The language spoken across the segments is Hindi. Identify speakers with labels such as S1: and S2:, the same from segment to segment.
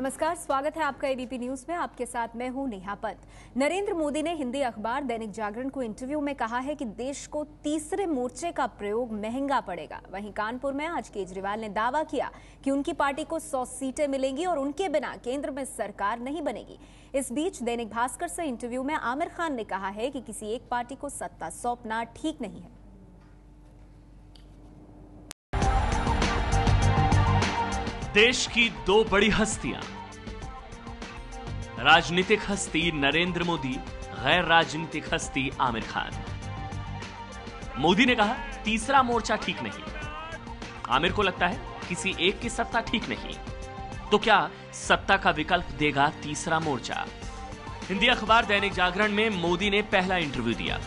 S1: नमस्कार, स्वागत है आपका एबीपी न्यूज में। आपके साथ मैं हूं नेहा पंत। नरेंद्र मोदी ने हिंदी अखबार दैनिक जागरण को इंटरव्यू में कहा है कि देश को तीसरे मोर्चे का प्रयोग महंगा पड़ेगा। वहीं कानपुर में आज केजरीवाल ने दावा किया कि उनकी पार्टी को 100 सीटें मिलेंगी और उनके बिना केंद्र में सरकार नहीं बनेगी। इस बीच दैनिक भास्कर से इंटरव्यू में आमिर खान ने कहा है कि किसी एक पार्टी को सत्ता सौंपना ठीक नहीं है।
S2: देश की दो बड़ी हस्तियां, राजनीतिक हस्ती नरेंद्र मोदी, गैर राजनीतिक हस्ती आमिर खान। मोदी ने कहा तीसरा मोर्चा ठीक नहीं। आमिर को लगता है किसी एक की सत्ता ठीक नहीं। तो क्या सत्ता का विकल्प देगा तीसरा मोर्चा? हिंदी अखबार दैनिक जागरण में मोदी ने पहला इंटरव्यू दिया।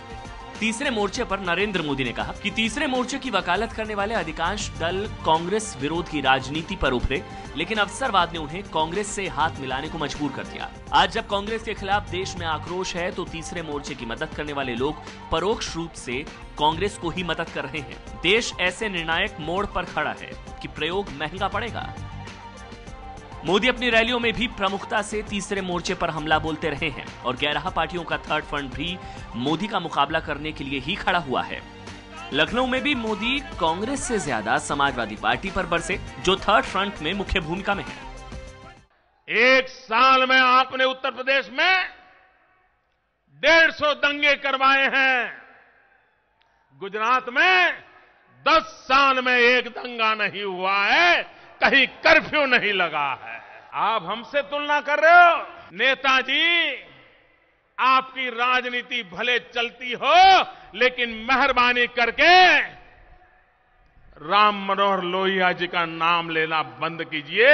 S2: तीसरे मोर्चे पर नरेंद्र मोदी ने कहा कि तीसरे मोर्चे की वकालत करने वाले अधिकांश दल कांग्रेस विरोध की राजनीति पर उभरे, लेकिन अवसरवाद ने उन्हें कांग्रेस से हाथ मिलाने को मजबूर कर दिया। आज जब कांग्रेस के खिलाफ देश में आक्रोश है, तो तीसरे मोर्चे की मदद करने वाले लोग परोक्ष रूप से कांग्रेस को ही मदद कर रहे हैं। देश ऐसे निर्णायक मोड़ पर खड़ा है कि प्रयोग महंगा पड़ेगा। मोदी अपनी रैलियों में भी प्रमुखता से तीसरे मोर्चे पर हमला बोलते रहे हैं और 11 पार्टियों का थर्ड फ्रंट भी मोदी का मुकाबला करने के लिए ही खड़ा हुआ है। लखनऊ में भी मोदी कांग्रेस से ज्यादा समाजवादी पार्टी पर बरसे, जो थर्ड फ्रंट में मुख्य भूमिका में है।
S3: एक साल में आपने उत्तर प्रदेश में 150 दंगे करवाए हैं। गुजरात में 10 साल में एक दंगा नहीं हुआ है, कहीं कर्फ्यू नहीं लगा है। आप हमसे तुलना कर रहे हो? नेताजी, आपकी राजनीति भले चलती हो, लेकिन मेहरबानी करके राम मनोहर लोहिया जी का नाम लेना बंद कीजिए।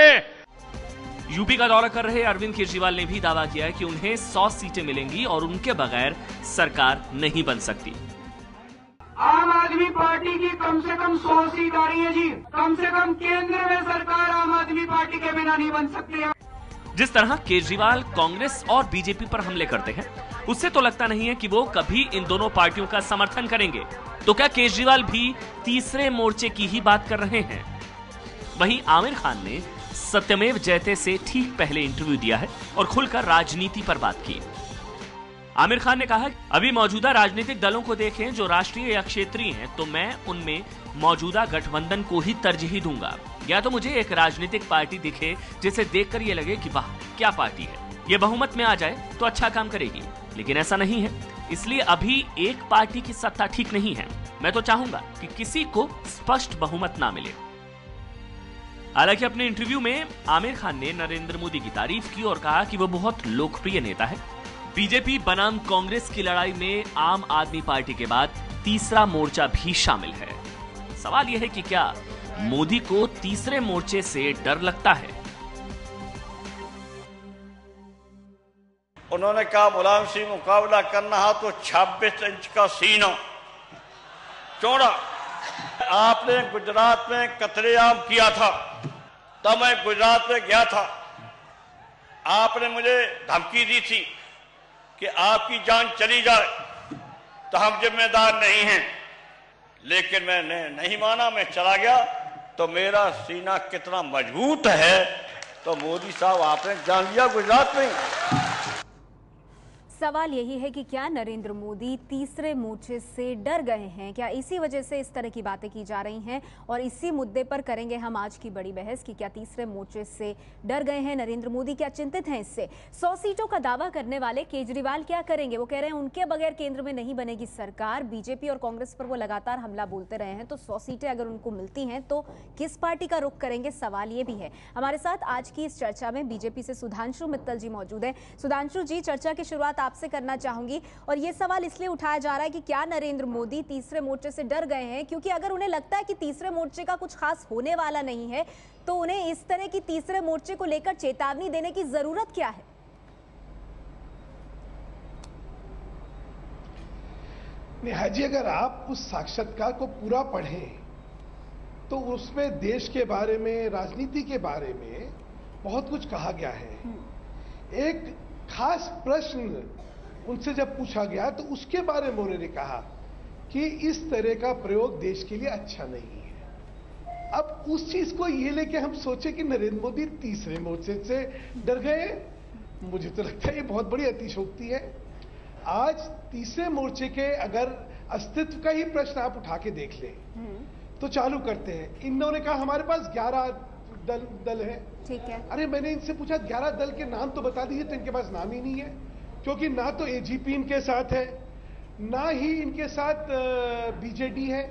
S2: यूपी का दौरा कर रहे अरविंद केजरीवाल ने भी दावा किया है कि उन्हें 100 सीटें मिलेंगी और उनके बगैर सरकार नहीं बन सकती।
S4: आम आदमी पार्टी की कम से कम 100 सीट आ रही है जी। कम से कम केंद्र में सरकार आम आदमी पार्टी के बिना नहीं बन सकती है।
S2: जिस तरह केजरीवाल कांग्रेस और बीजेपी पर हमले करते हैं, उससे तो लगता नहीं है कि वो कभी इन दोनों पार्टियों का समर्थन करेंगे। तो क्या केजरीवाल भी तीसरे मोर्चे की ही बात कर रहे हैं? वहीं आमिर खान ने सत्यमेव जयते से ठीक पहले इंटरव्यू दिया है और खुलकर राजनीति पर बात की। आमिर खान ने कहा, अभी मौजूदा राजनीतिक दलों को देखें जो राष्ट्रीय या क्षेत्रीय हैं, तो मैं उनमें मौजूदा गठबंधन को ही तरजीह दूंगा। या तो मुझे एक राजनीतिक पार्टी दिखे जिसे देखकर ये लगे कि वाह क्या पार्टी है, ये बहुमत में आ जाए तो अच्छा काम करेगी, लेकिन ऐसा नहीं है। इसलिए अभी एक पार्टी की सत्ता ठीक नहीं है। मैं तो चाहूंगा कि किसी को स्पष्ट बहुमत ना मिले। हालांकि अपने इंटरव्यू में आमिर खान ने नरेंद्र मोदी की तारीफ की और कहा कि वो बहुत लोकप्रिय नेता है। बीजेपी बनाम कांग्रेस की लड़ाई में आम आदमी पार्टी के बाद तीसरा मोर्चा भी शामिल है। सवाल यह है कि क्या मोदी को तीसरे मोर्चे से डर लगता है?
S5: उन्होंने कहा मुलायम सिंह मुकाबला करना है तो 26 इंच का सीना चौड़ा। आपने गुजरात में कतलेआम किया था, तब मैं गुजरात में गया था। आपने मुझे धमकी दी थी कि आपकी जान चली जाए तो हम जिम्मेदार नहीं हैं, लेकिन मैंने नहीं माना, मैं चला गया। तो मेरा सीना कितना मजबूत है, तो मोदी साहब आपने जान लिया गुजरात में।
S1: सवाल यही है कि क्या नरेंद्र मोदी तीसरे मोर्चे से डर गए हैं? क्या इसी वजह से इस तरह की बातें की जा रही हैं? और इसी मुद्दे पर करेंगे हम आज की बड़ी बहस कि क्या तीसरे मोर्चे से डर गए हैं नरेंद्र मोदी? क्या चिंतित हैं इससे? 100 सीटों का दावा करने वाले केजरीवाल क्या करेंगे? वो कह रहे हैं उनके बगैर केंद्र में नहीं बनेगी सरकार। बीजेपी और कांग्रेस पर वो लगातार हमला बोलते रहे हैं, तो 100 सीटें अगर उनको मिलती हैं तो किस पार्टी का रुख करेंगे? सवाल ये भी है। हमारे साथ आज की इस चर्चा में बीजेपी से सुधांशु मित्तल जी मौजूद है। सुधांशु जी, चर्चा की शुरुआत आपसे करना चाहूंगी और ये सवाल इसलिए उठाया जा रहा है कि क्या नरेंद्र मोदी तीसरे मोर्चे से डर गए हैं? क्योंकि अगर उन्हें लगता है कि तीसरे मोर्चे का कुछ खास होने वाला नहीं है, तो उन्हें इस तरह की तीसरे मोर्चे को लेकर चेतावनी देने की जरूरत क्या है?
S6: नेहा जी, अगर आप उस साक्षात्कार को पूरा पढ़ें तो उसमें देश के बारे में, राजनीति के बारे में बहुत कुछ कहा गया है। एक खास प्रश्न उनसे जब पूछा गया तो उसके बारे में उन्होंने कहा कि इस तरह का प्रयोग देश के लिए अच्छा नहीं है। अब उस चीज को ये लेके हम सोचे कि नरेंद्र मोदी तीसरे मोर्चे से डर गए, मुझे तो लगता है ये बहुत बड़ी अतिशयोक्ति है। आज तीसरे मोर्चे के अगर अस्तित्व का ही प्रश्न आप उठा के देख लें तो चालू करते हैं। इन्होंने कहा हमारे पास 11 दल है,
S1: ठीक है।
S6: अरे मैंने इनसे पूछा 11 दल के नाम तो बता दीजिए, तो इनके पास नाम ही नहीं है, क्योंकि ना तो एजीपी इनके साथ है, ना ही इनके साथ बीजेडी है,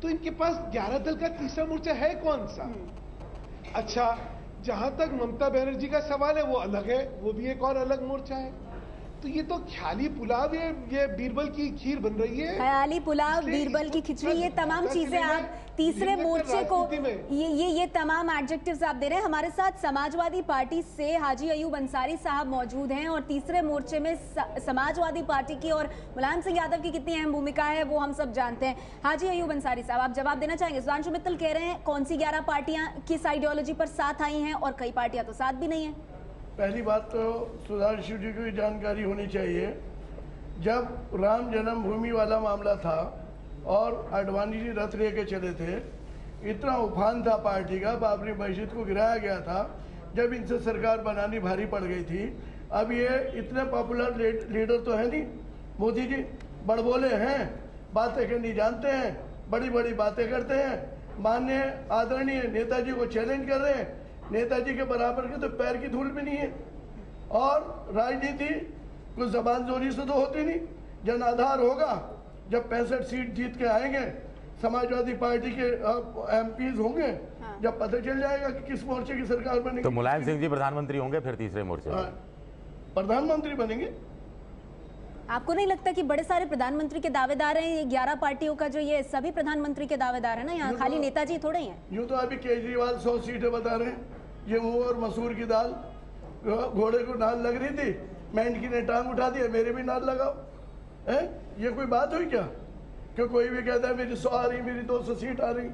S6: तो इनके पास 11 दल का तीसरा मोर्चा है कौन सा? अच्छा, जहां तक ममता बनर्जी का सवाल है वो अलग है, वो भी एक और अलग मोर्चा है। तो ये तो ख्याली पुलाव, ये बीरबल की खीर बन रही है।
S1: ख्याली पुलाव, बीरबल की खिचड़ी, ये तमाम चीजें आप तीसरे मोर्चे को, ये तमाम एडजेक्टिव्स आप दे रहे हैं। हमारे साथ समाजवादी पार्टी से हाजी अयूब अंसारी साहब मौजूद हैं और तीसरे मोर्चे में समाजवादी पार्टी की और मुलायम सिंह यादव की कितनी अहम भूमिका है वो हम सब जानते हैं। हाजी अयूब अंसारी साहब, आप जवाब देना चाहेंगे? सुधांशु मित्तल कह रहे हैं कौन सी 11 पार्टियां किस आइडियोलॉजी पर साथ आई हैं और कई पार्टियां तो साथ भी नहीं है।
S7: पहली बात तो सुधांशु जी को जानकारी होनी चाहिए, जब राम जन्मभूमि वाला मामला था और आडवाणी जी रथ लेके चले थे, इतना उफान था पार्टी का, बाबरी मस्जिद को गिराया गया था, जब इनसे सरकार बनानी भारी पड़ गई थी। अब ये इतने पॉपुलर लीडर तो है नहीं, मोदी जी बड़बोले हैं, बातें करनी जानते हैं, बड़ी बड़ी बातें करते हैं, माननीय आदरणीय नेताजी को चैलेंज कर रहे हैं, नेताजी के बराबर के तो पैर की धूल भी नहीं है। और राजनीति कुछ जबान जोरी से तो होती नहीं, जन आधार होगा, जब 65 सीट जीत के आएंगे, समाजवादी पार्टी के एमपीज होंगे, जब पता चल जाएगा कि किस मोर्चे की सरकार बनेगी।
S8: तो मुलायम सिंह जी प्रधानमंत्री होंगे फिर तीसरे मोर्चे में?
S7: प्रधानमंत्री बनेंगे।
S1: आपको नहीं लगता कि बड़े सारे प्रधानमंत्री के दावेदार हैं ये 11 पार्टियों का, जो ये सभी प्रधानमंत्री के दावेदार है ना, यहाँ खाली नेताजी थोड़े ही हैं।
S7: यूं तो अभी केजरीवाल 100 सीटें बता रहे हैं, ये मुंह और मसूर की दाल, घोड़े को नाल लग रही थी, मेंढकी ने टांग उठा दिया, मेरे भी नाल लगाओ, है? ये कोई बात हुई क्या? कि कोई भी कहता है मेरी 100 आ रही, मेरी 200 सीट आ रही।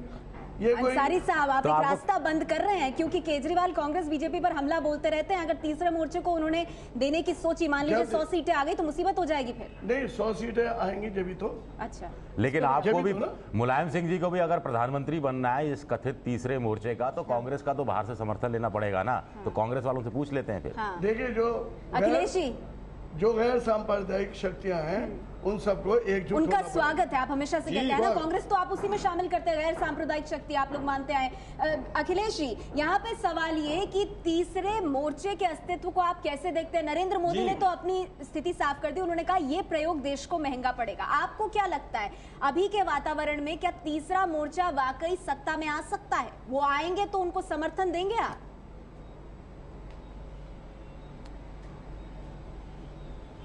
S7: ये
S1: अंसारी साहब, आप
S8: तो
S1: एक रास्ता बंद कर रहे हैं, क्योंकि केजरीवाल कांग्रेस बीजेपी पर हमला बोलते रहते हैं। अगर तीसरे मोर्चे को उन्होंने देने की सोची, मान लीजिए 100 सीटें आ गई तो मुसीबत हो जाएगी फिर।
S7: नहीं, 100 सीटें आएंगी जब तो।
S1: अच्छा,
S8: लेकिन आपको भी, मुलायम सिंह जी को भी अगर प्रधानमंत्री बनना है इस कथित तीसरे मोर्चे का, तो कांग्रेस का तो बाहर से समर्थन लेना पड़ेगा ना। तो कांग्रेस वालों से पूछ लेते हैं फिर।
S7: देखिए, जो
S1: अखिलेश जी,
S7: जो गैर सांप्रदायिक शक्तियां हैं उन सबको एकजुट,
S1: उनका स्वागत है। आप हमेशा से कहते हैं ना, कांग्रेस तो आप उसी में शामिल करते हैं, गैर सांप्रदायिक शक्ति आप लोग मानते हैं। अखिलेश जी, यहाँ पे सवाल ये कि तीसरे मोर्चे के अस्तित्व को आप कैसे देखते हैं? नरेंद्र मोदी ने तो अपनी स्थिति साफ कर दी, उन्होंने कहा ये प्रयोग देश को महंगा पड़ेगा। आपको क्या लगता है अभी के वातावरण में, क्या तीसरा मोर्चा वाकई सत्ता में आ सकता है? वो आएंगे तो उनको समर्थन देंगे आप?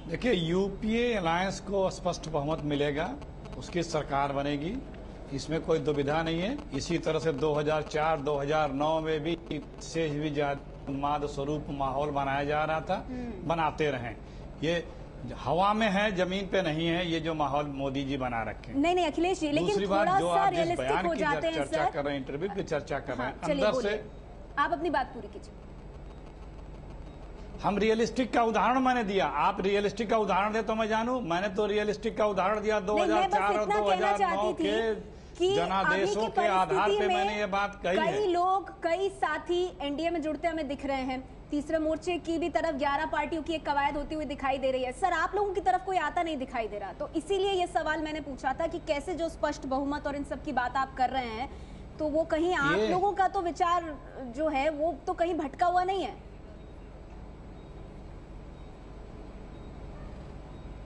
S9: देखिए, यूपीए अलायंस को स्पष्ट बहुमत मिलेगा, उसकी सरकार बनेगी, इसमें कोई दुविधा नहीं है। इसी तरह से 2004, 2009 में भी से भी ज्यादा उन्माद स्वरूप माहौल बनाया जा रहा था, बनाते रहे। ये हवा में है, जमीन पे नहीं है, ये जो माहौल मोदी जी बना रखे।
S1: नहीं अखिलेश जी, लेकिन थोड़ा सा रियलिस्टिक हो जाते हैं।
S9: चर्चा कर रहे हैं, इंटरव्यू की चर्चा कर रहे हैं, अंदर से
S1: आप अपनी बात पूरी कीजिए।
S9: हम रियलिस्टिक का उदाहरण मैंने दिया, आप रियलिस्टिक का उदाहरण दे तो मैं जानूं। मैंने तो रियलिस्टिक का उदाहरण दिया 2004 और 2009 के जनादेशों के आधार पे मैंने ये बात कही है।
S1: कई लोग, कई साथी एनडीए में जुड़ते हमें दिख रहे हैं। तीसरे मोर्चे की भी तरफ 11 पार्टियों की एक कवायद होती हुई दिखाई दे रही है। सर, आप लोगों की तरफ कोई आता नहीं दिखाई दे रहा, तो इसीलिए ये सवाल मैंने पूछा था कि कैसे जो स्पष्ट बहुमत और इन सब की बात आप कर रहे हैं, तो वो कहीं आप लोगों का तो विचार जो है वो तो कहीं भटका हुआ नहीं है?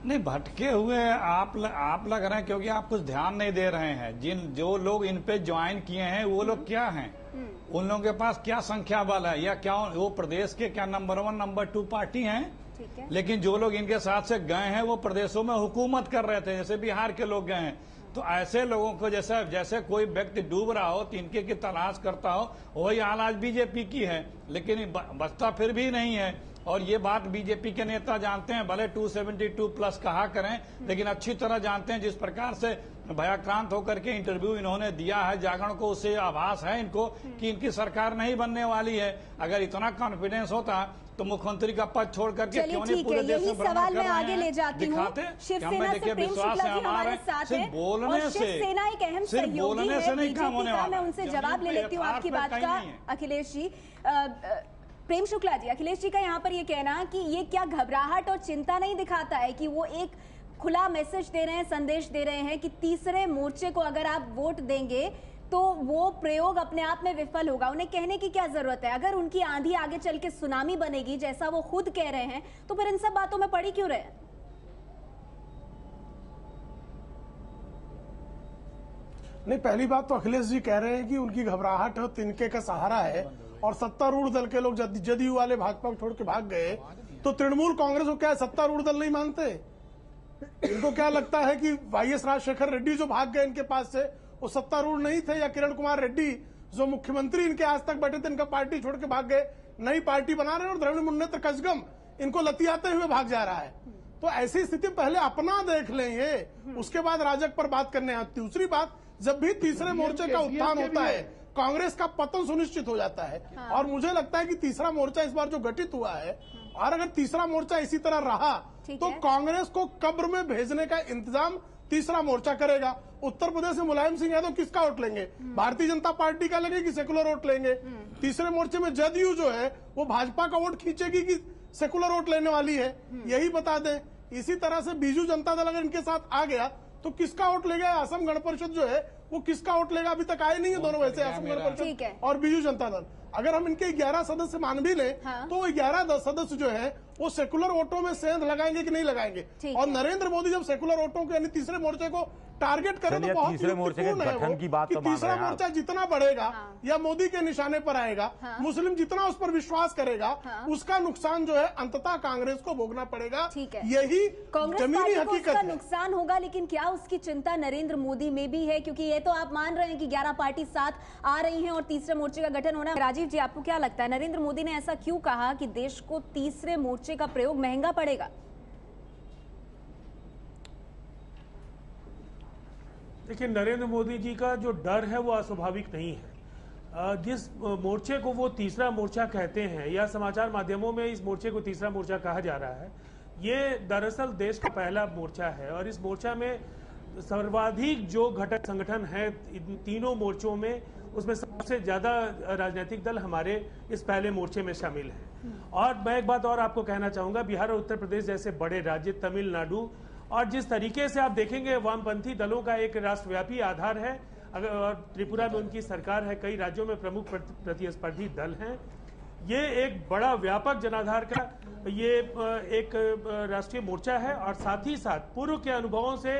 S9: नहीं, भटके हुए आप लग रहे हैं, क्योंकि आप कुछ ध्यान नहीं दे रहे हैं। जो लोग इन पे ज्वाइन किए हैं वो लोग क्या हैं, उन लोगों के पास क्या संख्या बल है, या क्या वो प्रदेश के क्या नंबर 1 नंबर 2 पार्टी हैं? लेकिन जो लोग इनके साथ से गए हैं वो प्रदेशों में हुकूमत कर रहे थे, जैसे बिहार के लोग गए हैं। तो ऐसे लोगों को जैसे कोई व्यक्ति डूब रहा हो, तिनके की तलाश करता हो, वही हाल आज बीजेपी की है, लेकिन बचता फिर भी नहीं है। और ये बात बीजेपी के नेता जानते हैं, भले 272 प्लस कहा करें, लेकिन अच्छी तरह जानते हैं जिस प्रकार से भयाक्रांत होकर के इंटरव्यू इन्होंने दिया है जागरण को, उससे आभास है इनको कि इनकी सरकार नहीं बनने वाली है। अगर इतना कॉन्फिडेंस होता तो मुख्यमंत्री का पद छोड़ करके क्यों नहीं पूरे देश में
S1: सवाल मैं आगे ले जाती हूँ। शिवसेना से प्रेम शुक्ला जी हमारे साथ हैं और शिवसेना एक अहम सहयोगी है बीजेपी का। मैं उनसे जवाब ले लेती हूँ आपकी बात का। अखिलेश जी, प्रेम शुक्ला जी, अखिलेश जी का यहाँ पर ये कहना कि ये क्या घबराहट और चिंता नहीं दिखाता है कि वो एक खुला मैसेज दे रहे हैं, संदेश दे रहे हैं कि तीसरे मोर्चे को अगर आप वोट देंगे तो वो प्रयोग अपने आप में विफल होगा। उन्हें कहने की क्या जरूरत है? अगर उनकी आंधी आगे चल के सुनामी बनेगी जैसा वो खुद कह रहे हैं तो फिर इन सब बातों में पड़ी क्यों रहे?
S6: नहीं, पहली बात तो अखिलेश जी कह रहे हैं कि उनकी घबराहट और तिनके का सहारा है और सत्तारूढ़ दल के लोग जदयू वाले भाजपा छोड़ के भाग गए तो तृणमूल कांग्रेस को क्या है, सत्तारूढ़ दल नहीं मानते? इनको क्या लगता है कि वाईएस राजशेखर रेड्डी जो भाग गए इनके पास से वो सत्तारूढ़ नहीं थे, या किरण कुमार रेड्डी जो मुख्यमंत्री इनके आज तक बैठे थे इनका पार्टी छोड़ के भाग गए, नई पार्टी बना रहे हैं और द्रविड़ मुन्नेत्र कसगम इनको लतियाते हुए भाग जा रहा है। तो ऐसी स्थिति पहले अपना देख लेंगे, उसके बाद राजग पर बात करने आती। दूसरी बात, जब भी तीसरे मोर्चे का उत्थान होता है कांग्रेस का पतन सुनिश्चित हो जाता है। और मुझे लगता है कि तीसरा मोर्चा इस बार जो गठित हुआ है, और अगर तीसरा मोर्चा इसी तरह रहा तो कांग्रेस को कब्र में भेजने का इंतजाम तीसरा मोर्चा करेगा। उत्तर प्रदेश में मुलायम सिंह यादव किसका वोट लेंगे? भारतीय जनता पार्टी का लेंगे कि सेकुलर वोट लेंगे? तीसरे मोर्चे में जदयू जो है वो भाजपा का वोट खींचेगी कि सेकुलर वोट लेने वाली है, यही बता दें। इसी तरह से बीजू जनता दल अगर इनके साथ आ गया तो किसका वोट लेगा? असम गण परिषद जो है वो किसका वोट लेगा? अभी तक आए नहीं है दोनों, वैसे असम गण परिषद और बीजू जनता दल। अगर हम इनके 11 सदस्य मान भी लें तो वो 11 सदस्य जो है वो सेकुलर वोटों में सेंध लगाएंगे कि नहीं लगाएंगे? और नरेंद्र मोदी जब सेकुलर वोटों के यानी तीसरे मोर्चे को टारगेट करें तो बहुत
S8: तीसरे मोर्चे के गठन की बात
S6: कि तीसरा मोर्चा जितना बढ़ेगा या मोदी के निशाने पर आएगा, मुस्लिम जितना उस पर विश्वास करेगा, उसका नुकसान जो है अंततः कांग्रेस को भोगना पड़ेगा। यही जमीनी हकीकत है।
S1: नुकसान होगा, लेकिन क्या उसकी चिंता नरेंद्र मोदी में भी है? क्योंकि ये तो आप मान रहे हैं कि 11 पार्टी साथ आ रही हैं और तीसरे मोर्चे का गठन होना। राजीव जी, आपको क्या लगता है नरेंद्र मोदी ने ऐसा क्यों कहा कि देश को तीसरे मोर्चे का प्रयोग महंगा पड़ेगा?
S10: देखिए, नरेंद्र मोदी जी का जो डर है वो अस्वाभाविक नहीं है। जिस मोर्चे को वो तीसरा मोर्चा कहते हैं या समाचार माध्यमों में इस मोर्चे को तीसरा मोर्चा कहा जा रहा है, ये दरअसल देश का पहला मोर्चा है और इस मोर्चा में सर्वाधिक जो घटक संगठन है इन तीनों मोर्चों में, उसमें सबसे ज्यादा राजनीतिक दल हमारे इस पहले मोर्चे में शामिल हैं। और मैं एक बात और आपको कहना चाहूंगा, बिहार और उत्तर प्रदेश जैसे बड़े राज्य, तमिलनाडु, और जिस तरीके से आप देखेंगे वामपंथी दलों का एक राष्ट्रव्यापी आधार है, और त्रिपुरा में उनकी सरकार है, कई राज्यों में प्रमुख प्रतिस्पर्धी दल हैं, ये एक बड़ा व्यापक जनाधार का ये एक राष्ट्रीय मोर्चा है। और साथ ही साथ पूर्व के अनुभवों से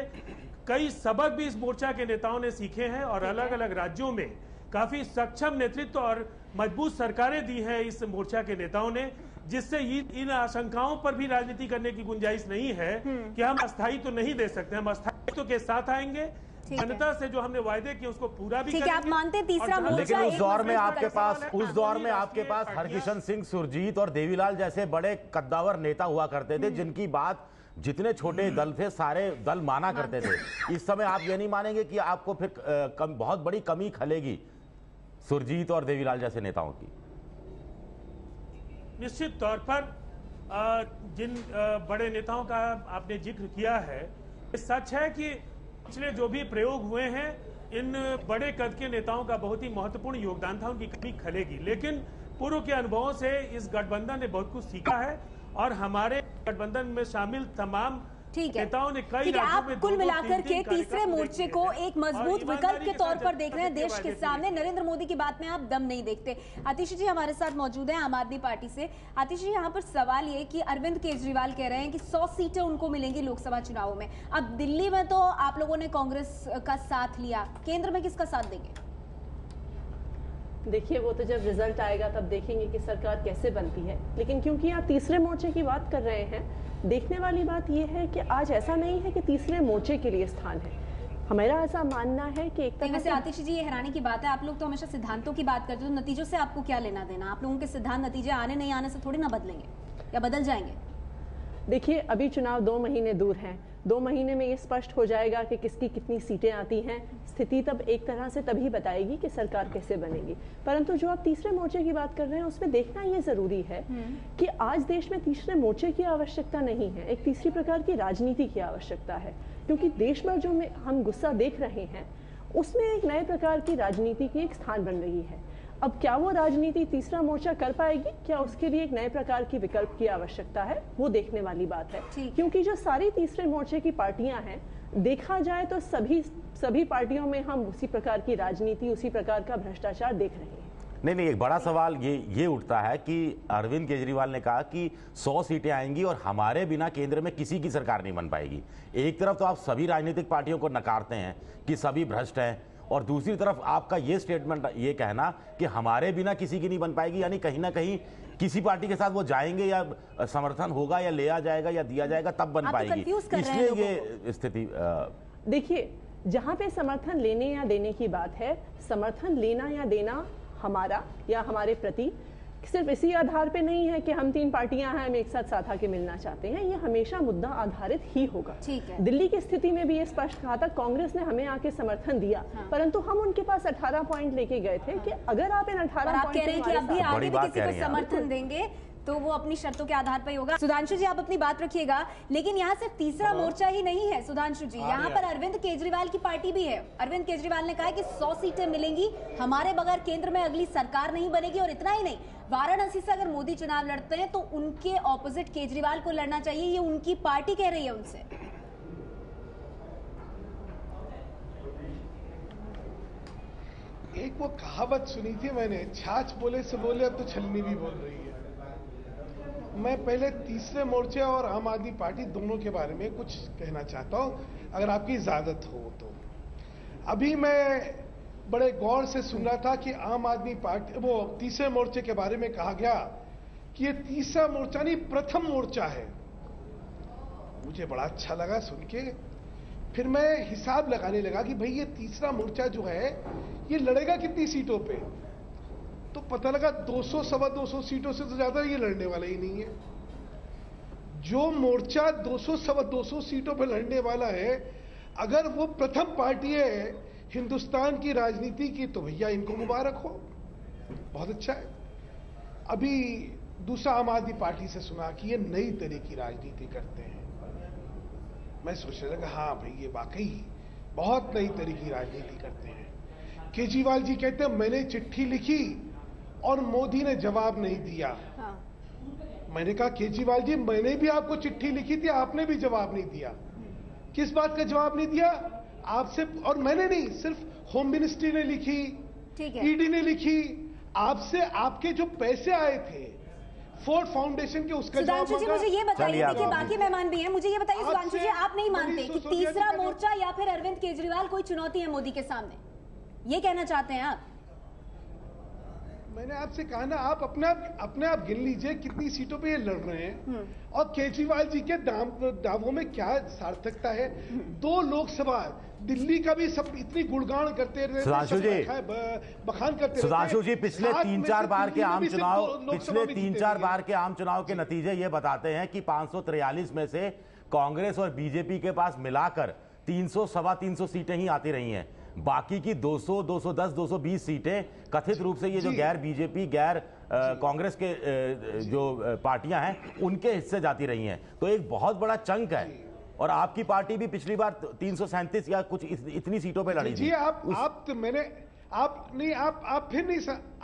S10: कई सबक भी इस मोर्चा के नेताओं ने सीखे हैं और अलग अलग राज्यों में काफी सक्षम नेतृत्व और मजबूत सरकारें दी हैं इस मोर्चा के नेताओं ने, जिससे इन आशंकाओं पर भी राजनीति करने की गुंजाइश नहीं है कि हम अस्थायित्व तो नहीं दे सकते, हम अस्थायित्व के साथ आएंगे, जनता से जो हमने वायदे किए उसको पूरा भी करेंगे।
S1: आप मानते तीसरा मोर्चा?
S8: लेकिन उस दौर में आपके पास हरकिशन सिंह, सुरजीत और देवीलाल जैसे बड़े कद्दावर नेता हुआ करते थे, जिनकी बात जितने छोटे दल थे सारे दल माना करते थे। इस समय आप ये नहीं मानेंगे कि आपको फिर बहुत बड़ी कमी खलेगी सुरजीत और देवीलाल जैसे नेताओं की?
S10: निश्चित तौर पर जिन बड़े नेताओं का आपने जिक्र किया है, सच है कि पिछले जो भी प्रयोग हुए हैं इन बड़े कद के नेताओं का बहुत ही महत्वपूर्ण योगदान था, उनकी कमी खलेगी। लेकिन पूर्व के अनुभवों से इस गठबंधन ने बहुत कुछ सीखा है और हमारे गठबंधन में शामिल तमाम नेताओं ने कई
S1: आप कुल मिलाकर के तीसरे मोर्चे को एक मजबूत विकल्प के तौर पर देख रहे हैं देश के सामने। नरेंद्र मोदी की बात में आप दम नहीं देखते। आतिशी जी हमारे साथ मौजूद हैं आम आदमी पार्टी से। आतिशी, यहाँ पर सवाल ये कि अरविंद केजरीवाल कह रहे हैं कि 100 सीटें उनको मिलेंगी लोकसभा चुनावों में। अब दिल्ली में तो आप लोगों ने कांग्रेस का साथ लिया, केंद्र में किसका साथ देंगे?
S11: देखिए, वो तो जब रिजल्ट आएगा तब देखेंगे कि सरकार कैसे बनती है। लेकिन क्योंकि आप तीसरे मोर्चे की बात कर रहे हैं, देखने वाली बात यह है कि आज ऐसा नहीं है कि तीसरे मोर्चे के लिए स्थान है। हमारा ऐसा मानना है कि एक तरह से
S1: आतिशी जी, ये हैरानी की बात है, आप लोग तो हमेशा सिद्धांतों की बात करते हो, तो नतीजों से आपको क्या लेना देना? आप लोगों के सिद्धांत नतीजे आने नहीं आने से थोड़ी ना बदलेंगे या बदल जाएंगे?
S11: देखिए, अभी चुनाव 2 महीने दूर हैं। 2 महीने में ये स्पष्ट हो जाएगा कि किसकी कितनी सीटें आती हैं। स्थिति तब एक तरह से तभी बताएगी कि सरकार कैसे बनेगी। परंतु जो आप तीसरे मोर्चे की बात कर रहे हैं, उसमें देखना ये जरूरी है कि आज देश में तीसरे मोर्चे की आवश्यकता नहीं है, एक तीसरी प्रकार की राजनीति की आवश्यकता है। क्योंकि देश भर जो हम गुस्सा देख रहे हैं, उसमें एक नए प्रकार की राजनीति की एक स्थान बन रही है। अब क्या वो राजनीति तीसरा मोर्चा कर पाएगी? क्या उसके लिए एक नए प्रकार की विकल्प की आवश्यकता है? वो देखने वाली बात है। क्योंकि जो सारी तीसरे मोर्चे की पार्टियां हैं, देखा जाए तो सभी पार्टियों में हम उसी प्रकार की राजनीति, उसी प्रकार का भ्रष्टाचार देख रहे हैं।
S8: नहीं, एक बड़ा सवाल ये उठता है कि अरविंद केजरीवाल ने कहा कि 100 सीटें आएंगी और हमारे बिना केंद्र में किसी की सरकार नहीं बन पाएगी। एक तरफ तो आप सभी राजनीतिक पार्टियों को नकारते हैं कि सभी भ्रष्ट हैं, और दूसरी तरफ आपका ये स्टेटमेंट, ये कहना कि हमारे बिना किसी की नहीं बन पाएगी, यानी कहीं ना कहीं किसी पार्टी के साथ वो जाएंगे या समर्थन होगा या लिया जाएगा या दिया जाएगा तब बन पाएगी। इसलिए ये स्थिति
S11: देखिए, जहां पे समर्थन लेने या देने की बात है, समर्थन लेना या देना हमारा या हमारे प्रति सिर्फ इसी आधार पे नहीं है कि हम 3 पार्टियां हैं, हम एक साथ साथ आके मिलना चाहते हैं। ये हमेशा मुद्दा आधारित ही होगा। दिल्ली की स्थिति में भी ये स्पष्ट कहा था, कांग्रेस ने हमें आके समर्थन दिया, परंतु हम उनके पास 18 पॉइंट लेके गए थे कि अगर आप इन 18
S1: पॉइंट कह रहे हैं कि अभी आगे भी किसी को समर्थन देंगे तो वो अपनी शर्तों के आधार पर ही होगा। सुधांशु जी, आप अपनी बात रखिएगा, लेकिन यहाँ सिर्फ तीसरा मोर्चा ही नहीं है सुधांशु जी, यहाँ पर अरविंद केजरीवाल की पार्टी भी है। अरविंद केजरीवाल ने कहा है कि 100 सीटें मिलेंगी, हमारे बगैर केंद्र में अगली सरकार नहीं बनेगी। और इतना ही नहीं, वाराणसी से अगर मोदी चुनाव लड़ते हैं तो उनके ऑपोजिट केजरीवाल को लड़ना चाहिए, ये उनकी पार्टी कह रही है उनसे।
S6: एक वो कहावत सुनी थी मैंने, छाछ बोले से बोले अब तो छलनी भी बोल रही है। मैं पहले तीसरे मोर्चे और आम आदमी पार्टी दोनों के बारे में कुछ कहना चाहता हूं, अगर आपकी इजाजत हो तो। अभी मैं बड़े गौर से सुन रहा था कि आम आदमी पार्टी, वो तीसरे मोर्चे के बारे में कहा गया कि ये तीसरा मोर्चा नहीं प्रथम मोर्चा है। मुझे बड़ा अच्छा लगा सुन के। फिर मैं हिसाब लगाने लगा कि भाई ये तीसरा मोर्चा जो है ये लड़ेगा कितनी सीटों पे, तो पता लगा 200 सवा 200 सीटों से तो ज्यादा ये लड़ने वाला ही नहीं है। जो मोर्चा 200 सवा 200 सीटों पे लड़ने वाला है, अगर वो प्रथम पार्टी है हिंदुस्तान की राजनीति की, तो भैया इनको मुबारक हो, बहुत अच्छा है। अभी दूसरा आम आदमी पार्टी से सुना कि ये नई तरह की राजनीति करते हैं। मैं सोचने लगा हाँ भाई ये वाकई बहुत नई तरह की राजनीति करते हैं। केजरीवाल जी कहते हैं मैंने चिट्ठी लिखी और मोदी ने जवाब नहीं दिया। हाँ। मैंने कहा केजरीवाल जी मैंने भी आपको चिट्ठी लिखी थी, आपने भी जवाब नहीं दिया। किस बात का जवाब नहीं दिया आपसे? और मैंने नहीं, सिर्फ होम मिनिस्ट्री ने लिखी, ईडी ने लिखी, आपसे आपके जो पैसे आए थे फोर्ड फाउंडेशन के, उसका जवाब
S1: सुधांशु जी मुझे ये बताइए, देखिए बाकी मेहमान भी हैं, मुझे ये बताइए सुधांशु जी, आप नहीं मानते कि तीसरा मोर्चा या फिर अरविंद केजरीवाल कोई चुनौती है मोदी के सामने, ये कहना चाहते हैं आप?
S6: मैंने आपसे कहा ना, आप अपने आप गिन लीजिए कितनी सीटों पे ये लड़ रहे हैं और केजरीवाल जी के दावों में क्या सार्थकता है। 2 लोकसभा, दिल्ली का भी सब इतनी गुणगान करते रहे,
S8: सुधांशु जी
S6: बखान करते।
S8: सुधांशु जी पिछले 3-4 बार के आम चुनाव के नतीजे ये बताते हैं कि 543 में से कांग्रेस और बीजेपी के पास मिलाकर 300 सवा 300 सीटें ही आती रही हैं। बाकी की 200, 210, 220 सीटें कथित रूप से ये जो गैर बीजेपी, गैर कांग्रेस के जो पार्टियां हैं उनके हिस्से जाती रही हैं। तो एक बहुत बड़ा चंक है। और आपकी पार्टी भी पिछली बार 337 या कुछ इतनी सीटों पे लड़ी थी।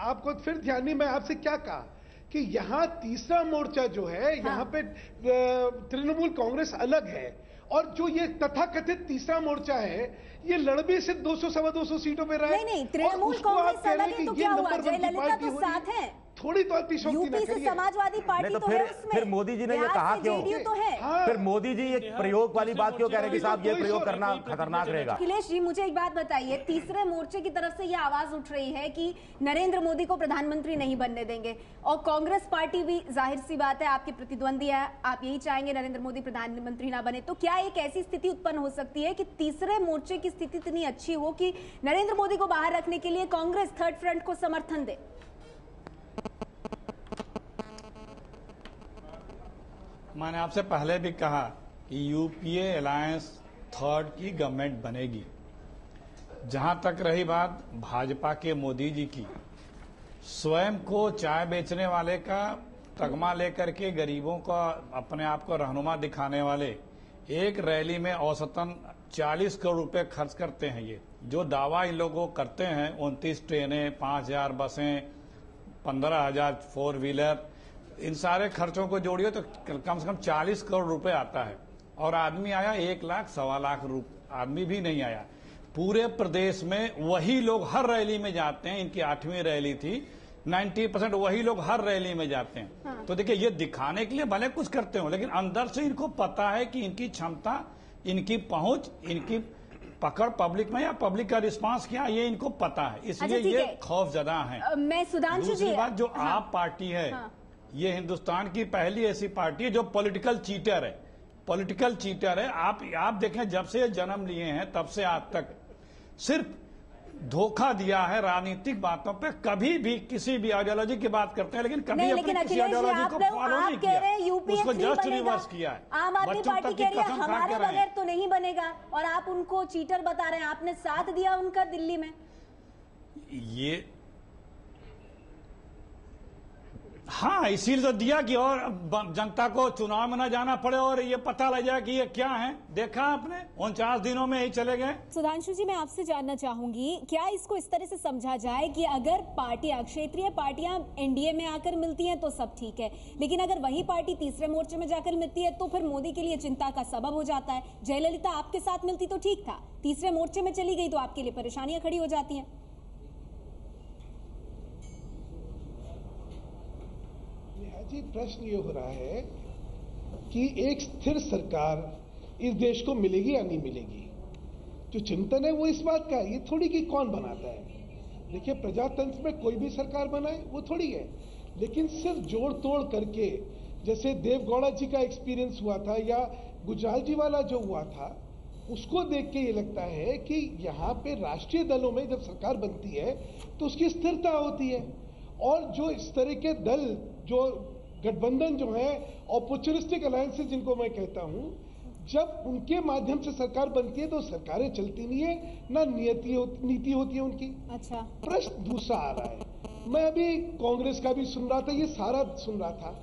S6: आपको फिर ध्यान नहीं, मैं आपसे क्या कहा कि यहाँ तीसरा मोर्चा जो है, यहाँ पे तृणमूल कांग्रेस अलग है, और जो ये तथाकथित तीसरा मोर्चा है ये लड़ भी सिर्फ 200 सवा 200 सीटों पे रहे।
S1: नहीं, तृणमूल कांग्रेस अलग है तो क्या हुआ? जयललिता तो साथ है,
S6: थोड़ी तो
S1: यूपी से समाजवादी पार्टी तो है उसमें।
S8: फिर मोदी जी ने ये कहा क्यों?
S1: तो है।
S6: हाँ।
S8: फिर मोदी जी एक प्रयोग वाली बात क्यों कह रहे कि साहब ये प्रयोग करना खतरनाक रहेगा?
S1: अखिलेश जी मुझे एक बात बताइए, तीसरे मोर्चे की तरफ से ये आवाज उठ रही है कि नरेंद्र मोदी को प्रधानमंत्री नहीं बनने देंगे, और कांग्रेस पार्टी भी जाहिर सी बात है आपकी प्रतिद्वंदी है, आप यही चाहेंगे नरेंद्र मोदी प्रधानमंत्री ना बने। तो क्या एक ऐसी स्थिति उत्पन्न हो सकती है कि तीसरे मोर्चे की स्थिति इतनी अच्छी हो कि नरेंद्र मोदी को बाहर रखने के लिए कांग्रेस थर्ड फ्रंट को समर्थन दे?
S9: मैंने आपसे पहले भी कहा कि यूपीए अलायंस थर्ड की गवर्नमेंट बनेगी। जहां तक रही बात भाजपा के मोदी जी की, स्वयं को चाय बेचने वाले का तगमा लेकर के गरीबों का अपने आप को रहनुमा दिखाने वाले एक रैली में औसतन 40 करोड़ रुपए खर्च करते हैं। ये जो दावा इन लोगों करते हैं, 29 ट्रेनें, 5000 बसें, 15,000 फोर व्हीलर, इन सारे खर्चों को जोड़िए तो कम से कम 40 करोड़ रुपए आता है। और आदमी आया 1 लाख, 1.25 लाख आदमी भी नहीं आया। पूरे प्रदेश में वही लोग हर रैली में जाते हैं। इनकी 8वीं रैली थी, 90% वही लोग हर रैली में जाते हैं। हाँ। तो देखिए, ये दिखाने के लिए भले कुछ करते हो, लेकिन अंदर से इनको पता है कि इनकी क्षमता, इनकी पहुंच, इनकी पकड़ पब्लिक में या पब्लिक का रिस्पांस क्या, ये इनको पता है, इसलिए ये खौफजदा है।
S1: मैं सुधांशु जी,
S9: बात जो आप पार्टी है, ये हिंदुस्तान की पहली ऐसी पार्टी है जो पॉलिटिकल चीटर है। पॉलिटिकल चीटर है। आप देखें, जब से जन्म लिए हैं तब से आज तक सिर्फ धोखा दिया है राजनीतिक बातों पे। कभी भी किसी भी आइडियोलॉजी की बात करते हैं, लेकिन कभी अपनी किसी आइडियोलॉजी को फॉलो नहीं किया, उसको जस्ट रिवर्स किया है।
S1: आम आदमी पार्टी कह रही है हमारे बगैर तो नहीं बनेगा, और आप उनको चीटर बता रहे हैं। आपने साथ दिया उनका दिल्ली में।
S9: ये हाँ, इसीलिए तो दिया कि और जनता को चुनाव में न जाना पड़े और ये पता लग जाए कि ये क्या है। देखा आपने, 49 दिनों में ही चले गए।
S1: सुधांशु जी, मैं आपसे जानना चाहूंगी, क्या इसको इस तरह से समझा जाए कि अगर पार्टियां, क्षेत्रीय पार्टियां एनडीए में आकर मिलती हैं तो सब ठीक है, लेकिन अगर वही पार्टी तीसरे मोर्चे में जाकर मिलती है तो फिर मोदी के लिए चिंता का सबब हो जाता है। जयललिता आपके साथ मिलती तो ठीक था, तीसरे मोर्चे में चली गई तो आपके लिए परेशानियां खड़ी हो जाती हैं।
S6: जी, प्रश्न ये हो रहा है कि एक स्थिर सरकार इस देश को मिलेगी या नहीं मिलेगी। जो चिंतन है वो इस बात का है, ये थोड़ी कि कौन बनाता है। देखिए, प्रजातंत्र में कोई भी सरकार बनाए वो थोड़ी है, लेकिन सिर्फ जोड़ तोड़ करके, जैसे देवगौड़ा जी का एक्सपीरियंस हुआ था या गुजराल जी वाला जो हुआ था, उसको देख के ये लगता है कि यहाँ पे राष्ट्रीय दलों में जब सरकार बनती है तो उसकी स्थिरता होती है। और जो इस तरह के दल, जो गठबंधन जो है, ऑपॉर्चुनिस्टिक अलायंसेस जिनको मैं कहता हूं, जब उनके माध्यम से सरकार बनती है तो सरकारें चलती नहीं है, ना नीति होती है उनकी।
S1: अच्छा,
S6: प्रश्न दूसरा आ रहा है। मैं अभी कांग्रेस का भी सुन रहा था, ये सारा सुन रहा था।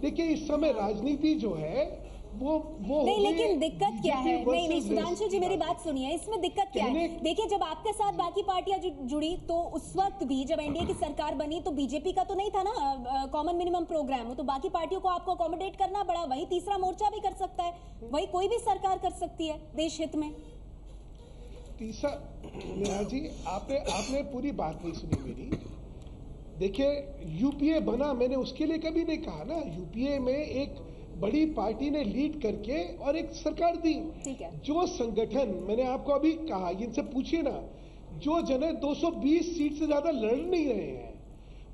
S6: देखिए, इस समय राजनीति जो है वो
S1: नहीं, लेकिन दिक्कत क्या है? नहीं, सुधांशु जी, मेरी बात सुनिए, इसमें दिक्कत क्या है? देखिए, जब आपके साथ बाकी पार्टियां जुड़ी तो उस वक्त भी जब एनडीए की सरकार बनी तो बीजेपी का तो नहीं था ना कॉमन मिनिमम प्रोग्राम, तो बाकी पार्टियों को आपको अकोमोडेट करना पड़ा। वही तीसरा मोर्चा भी कर सकता है, वही कोई भी सरकार कर सकती है देश हित में।
S6: तीसरा, नेहा जी, आपने पूरी बात नहीं सुनी मेरी। देखिए, यूपीए बना, मैंने उसके लिए कभी नहीं कहा ना। यूपीए में एक बड़ी पार्टी ने लीड करके और एक सरकार दी।
S1: ठीक है।
S6: जो संगठन, मैंने आपको अभी कहा, इनसे पूछिए ना, जो जने 220 सीट से ज्यादा लड़ नहीं रहे हैं,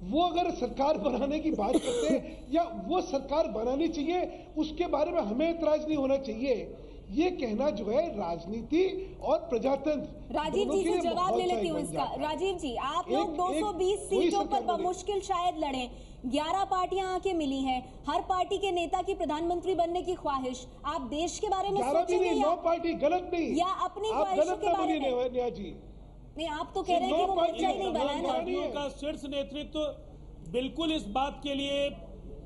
S6: वो अगर सरकार बनाने की बात करते हैं या वो सरकार बनानी चाहिए, उसके बारे में हमें ऐतराज नहीं होना चाहिए। ये कहना जो है राजनीति और प्रजातंत्र।
S1: राजीव जी से जवाब ले लेती हूँ इसका। राजीव जी, आप लोग 220 सीटों पर बमुश्किल शायद लड़े, 11 पार्टियां आके मिली हैं, हर पार्टी के नेता की प्रधानमंत्री बनने की ख्वाहिश। आप देश के बारे में सोचेंगे या
S6: 9 पार्टी गलत नहीं,
S1: या अपनी ख्वाहिशों के बारे में? नहीं, आप तो कह रहे हैं कि वो मोर्चा ही नहीं बना है।
S10: पार्टियों का शीर्ष नेतृत्व बिल्कुल इस बात के लिए,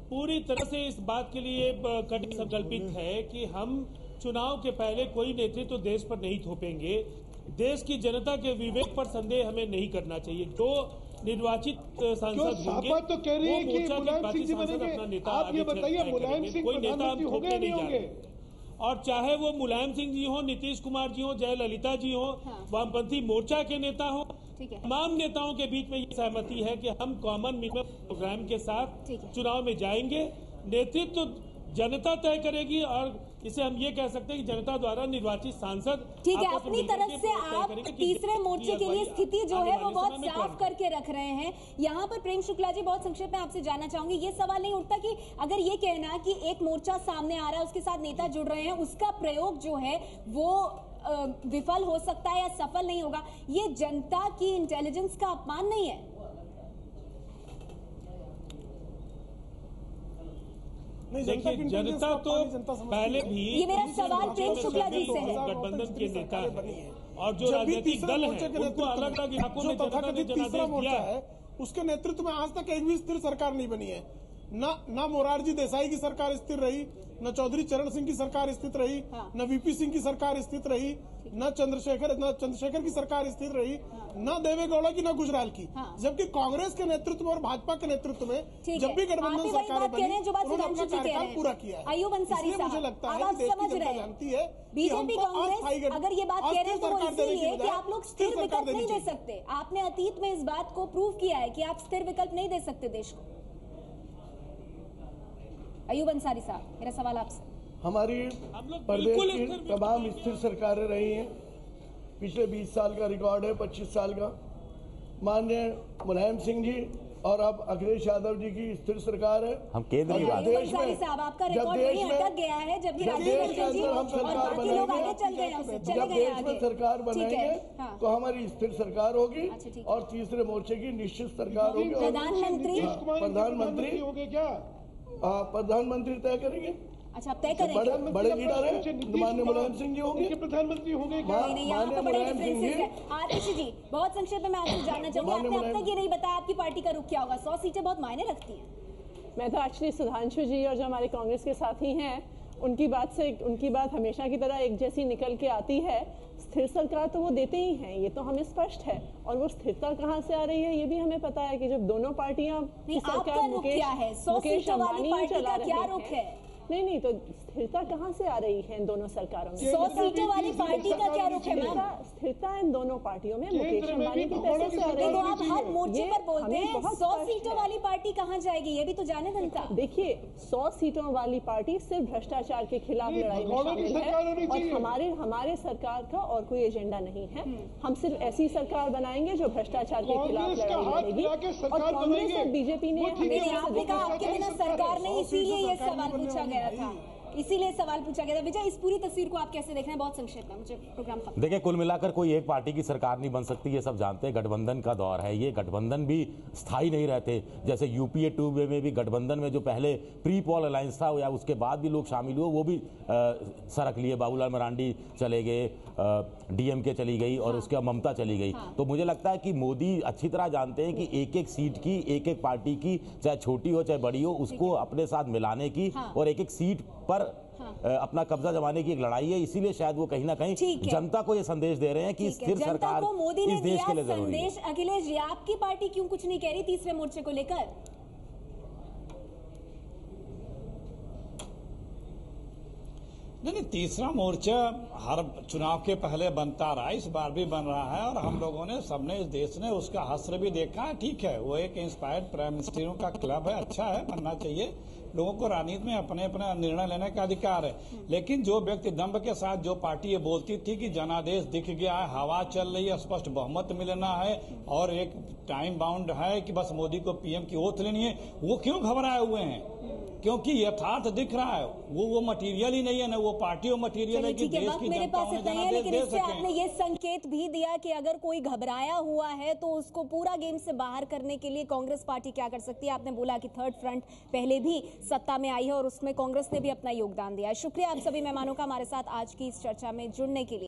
S10: पूरी तरह से इस बात के लिए कटिबद्ध संकल्पित है कि हम चुनाव के पहले कोई नेतृत्व देश पर नहीं थोपेंगे। देश की जनता के विवेक पर संदेह हमें नहीं करना चाहिए। जो निर्वाचित सांसद होंगे
S6: तो कह रही है कि मुलायम सिंह जी बनेंगे। आप ये बताइए, मुलायम सिंह
S10: कोई नेता हम
S6: होंगे
S10: थोपने नहीं
S6: होंगे?
S10: जा रहे। और चाहे वो मुलायम सिंह जी हो, नीतीश कुमार जी हो, जयललिता जी हो, वामपंथी मोर्चा के नेता हो, तमाम नेताओं के बीच में ये सहमति है कि हम कॉमन मिनिमम प्रोग्राम के साथ चुनाव में जाएंगे। नेतृत्व जनता तय करेगी और इसे हम ये कह सकते हैं कि जनता द्वारा निर्वाचित सांसद।
S1: ठीक है, अपनी तरफ से आप तीसरे मोर्चे के लिए स्थिति जो है वो बहुत साफ करके रख रहे हैं। यहाँ पर प्रेम शुक्ला जी, बहुत संक्षेप में आपसे जानना चाहूंगी, ये सवाल नहीं उठता कि अगर ये कहना कि एक मोर्चा सामने आ रहा है, उसके साथ नेता जुड़ रहे हैं, उसका प्रयोग जो है वो विफल हो सकता है या सफल नहीं होगा, ये जनता की इंटेलिजेंस का अपमान नहीं है?
S10: देखिए जनता तो पहले भी
S1: ये मेरा सवाल प्रेम शुक्ला जी से है।
S10: गठबंधन के नेता है और जो राजनीतिक दल है उनको अलग अलग इलाकों में जनता ने जनादेश दिया है,
S12: उसके नेतृत्व में आज तक एक भी स्थिर सरकार नहीं बनी है। ना मोरारजी देसाई की सरकार स्थिर रही, न चौधरी चरण सिंह की सरकार स्थित रही, न वीपी सिंह की सरकार स्थित रही, न चंद्रशेखर की सरकार स्थिर रही, न देवेगौड़ा की, न गुजराल की। जबकि कांग्रेस के नेतृत्व और भाजपा के नेतृत्व में जब भी गठबंधन सरकारें बनी उन्होंने अपना कार्यकाल पूरा किया है। इसलिए मुझे लगता है कि देश की जनता जानती है
S1: बीजेपी कांग्रेस अगर ये बात कह रहे हैं तो वो इसीलिए कि आप लोग स्थिर विकल्प नहीं दे सकते। आपने अतीत में इस बात को प्रूव किया है कि आप स्थिर विकल्प नहीं दे सकते देश को। अयूब अंसारी साहब, मेरा सवाल आपसे।
S7: हमारी प्रदेश की तमाम स्थिर सरकारें रही हैं, पिछले 20 साल का रिकॉर्ड है, 25 साल का। माननीय मुलायम सिंह जी और अब अखिलेश यादव जी की स्थिर सरकार है।
S8: हम केंद्र की बात
S1: देश में साहब आपका रिकॉर्ड नहीं अटक गया है, जबकि
S7: देश के अंदर हम सरकार बनाएंगे, जब देश में सरकार बनाएंगे तो हमारी स्थिर सरकार होगी और तीसरे मोर्चे की निश्चित सरकार होगी। प्रधानमंत्री तय करेंगे।
S1: अच्छा, आप तय करेंगे।
S7: बड़े लीडर हैं, माननीय मुलायम सिंह जी होंगे,
S12: प्रधानमंत्री होंगे।
S1: माननीय मुलायम सिंह जी। आतिश जी, बहुत संक्षेप में मैं आपसे जानना चाहूंगी, आपने अब तक ये नहीं बताया आपकी पार्टी का रुख क्या होगा। 100 सीटें बहुत मायने रखती हैं।
S11: मैं तो एक्चुअली सुधांशु जी और जो हमारे कांग्रेस के साथी हैं उनकी बात हमेशा की तरह एक जैसी निकल के आती है। स्थिर सरकार तो वो देते ही हैं, ये तो हमें स्पष्ट है। और वो स्थिरता कहाँ से आ रही है ये भी हमें पता है कि जब दोनों पार्टियां
S1: सरकार मुकेश अंबानी चला रहे हैं।
S11: नहीं, तो स्थिरता कहाँ से आ रही है इन दोनों सरकारों में?
S1: 100 सीटों वाली पार्टी का क्या रुख है?
S11: स्थिरता इन दोनों पार्टियों में मुकेश अंबानी के पैसे से आ रही है।
S1: आप हर मोर्चे पर बोलते हैं 100 सीटों वाली पार्टी कहाँ जाएगी, ये भी तो जाने जनता।
S11: देखिए, 100 सीटों वाली पार्टी सिर्फ भ्रष्टाचार के खिलाफ लड़ाई में शामिल है और हमारे सरकार का और कोई एजेंडा नहीं है। हम सिर्फ ऐसी सरकार बनाएंगे जो भ्रष्टाचार के खिलाफ लड़ाई लड़ेगी। और कांग्रेस और बीजेपी ने
S1: आपने कहा आपके बिना सरकार नहीं, इसीलिए ये सवाल पूछा गया था, इसीलिए सवाल पूछा गया था। विजय, इस पूरी तस्वीर को आप कैसे देख रहे हैं? बहुत संक्षेप में मुझे प्रोग्राम खत्म।
S8: देखिए, कुल मिलाकर कोई एक पार्टी की सरकार नहीं बन सकती, ये सब जानते हैं। गठबंधन का दौर है, ये गठबंधन भी स्थायी नहीं रहते। जैसे यूपीए 2 में भी गठबंधन में जो पहले प्री पोल अलायंस था या उसके बाद भी लोग शामिल हुए, वो भी सरक लिए। बाबूलाल मरांडी चले गए, डीएमके चली गई और उसके बाद ममता चली गई। तो मुझे लगता है कि मोदी अच्छी तरह जानते हैं कि एक एक सीट की, एक एक पार्टी की, चाहे छोटी हो चाहे बड़ी हो, उसको अपने साथ मिलाने की और एक एक सीट पर अपना कब्जा जमाने की एक लड़ाई है। इसीलिए शायद वो कहीं ना कहीं जनता को ये संदेश दे रहे हैं कि स्थिर सरकार इस देश के लिए जरूरी है।
S1: अखिलेश जी, आपकी पार्टी क्यों कुछ नहीं कह रही तीसरे मोर्चे को लेकर?
S9: नहीं, तीसरा मोर्चा हर चुनाव के पहले बनता रहा, इस बार भी बन रहा है और हम लोगों ने, सबने, इस देश ने उसका हश्र भी देखा है। ठीक है, वो एक इंस्पायर्ड प्राइम मिनिस्टरों का क्लब है, अच्छा है, बनना चाहिए। लोगों को राजनीति में अपने अपने निर्णय लेने का अधिकार है। लेकिन जो व्यक्ति दम्भ के साथ जो पार्टी ये बोलती थी कि जनादेश दिख गया है, हवा चल रही है, स्पष्ट बहुमत मिलना है और एक टाइम बाउंड है कि बस मोदी को पीएम की ओथ लेनी है, वो क्यों घबराए हुए हैं? क्योंकि यथार्थ दिख रहा है, वो मटीरियल ही नहीं है ना, वो पार्टी और मटीरियल है कि देश की जनता उन्हें जनादेश दे सके।
S1: आपने ये संकेत भी दिया कि अगर कोई घबराया हुआ है तो उसको पूरा गेम से बाहर करने के लिए कांग्रेस पार्टी क्या कर सकती है? आपने बोला कि थर्ड फ्रंट पहले भी सत्ता में आई है और उसमें कांग्रेस ने भी अपना योगदान दिया है। शुक्रिया आप सभी मेहमानों का हमारे साथ आज की इस चर्चा में जुड़ने के लिए।